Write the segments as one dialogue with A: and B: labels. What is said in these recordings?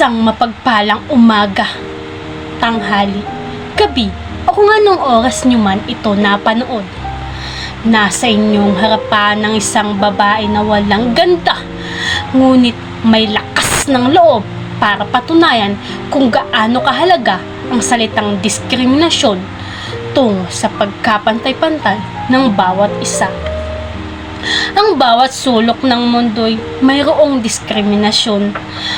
A: Isang mapagpalang umaga, tanghali, gabi, o kung anong oras nyo man ito napanood. Nasa inyong harapan ng isang babae na walang ganda, ngunit may lakas ng loob para patunayan kung gaano kahalaga ang salitang diskriminasyon tungo sa pagkapantay-pantay ng bawat isa. Ang bawat sulok ng mundo'y mayroong diskriminasyon.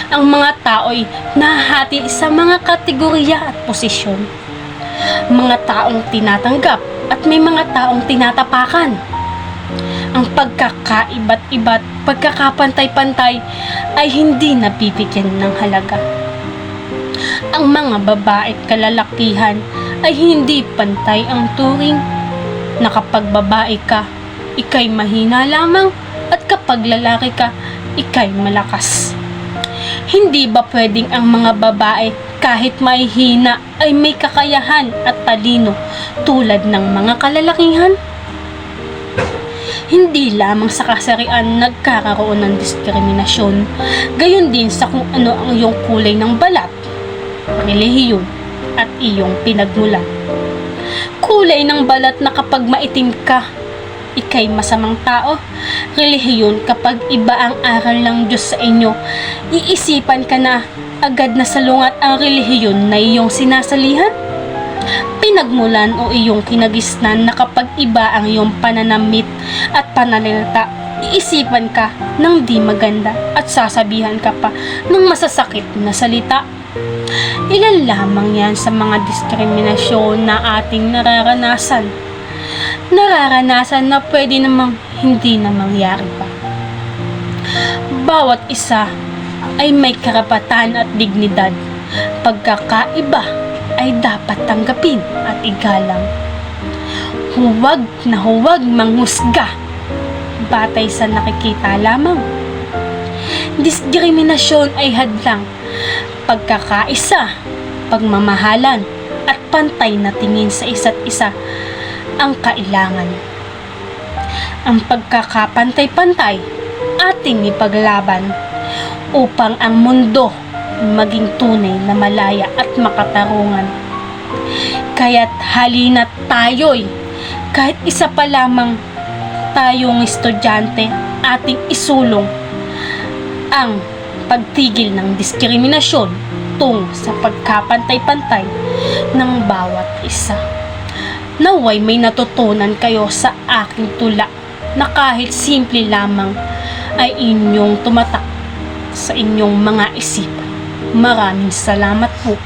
A: Ang mga tao'y nahati sa mga kategorya at posisyon. Mga taong tinatanggap at may mga taong tinatapakan. Ang pagkakaiba't iba't pagkakapantay-pantay ay hindi nabibigyan ng halaga. Ang mga babae at kalalakihan ay hindi pantay ang turing na kapag babae ka, ika'y mahina lamang at kapag lalaki ka, ika'y malakas. Hindi ba pwedeng ang mga babae kahit may hina ay may kakayahan at talino tulad ng mga kalalakihan? Hindi lamang sa kasarian nagkakaroon ng diskriminasyon, gayon din sa kung ano ang iyong kulay ng balat, relihiyon at iyong pinagmulan. Kulay ng balat na kapag maitim ka, ika'y masamang tao. Relihiyon kapag iba ang aral ng Diyos sa inyo, iisipan ka na agad na salungat ang relihiyon na iyong sinasalihan. Pinagmulan o iyong kinagisnan na kapag iba ang iyong pananamit at pananalita, iisipan ka ng di maganda at sasabihan ka pa ng masasakit na salita. Ilan lamang yan sa mga diskriminasyon na ating nararanasan na pwede namang hindi na mangyari pa. Bawat isa ay may karapatan at dignidad. Pagkakaiba ay dapat tanggapin at igalang. Huwag na huwag manghusga batay sa nakikita lamang. Diskriminasyon ay hadlang. Pagkakaisa, pagmamahalan at pantay na tingin sa isa't isa ang kailangan. Ang pagkakapantay-pantay ating ipaglaban upang ang mundo maging tunay na malaya at makatarungan. Kaya't halina't tayo'y kahit isa pa lamang tayong estudyante, ating isulong ang pagtigil ng diskriminasyon tungo sa pagkapantay-pantay ng bawat isa. Naway may natutunan kayo sa aking tula na kahit simple lamang ay inyong tumatak sa inyong mga isipan. Maraming salamat po.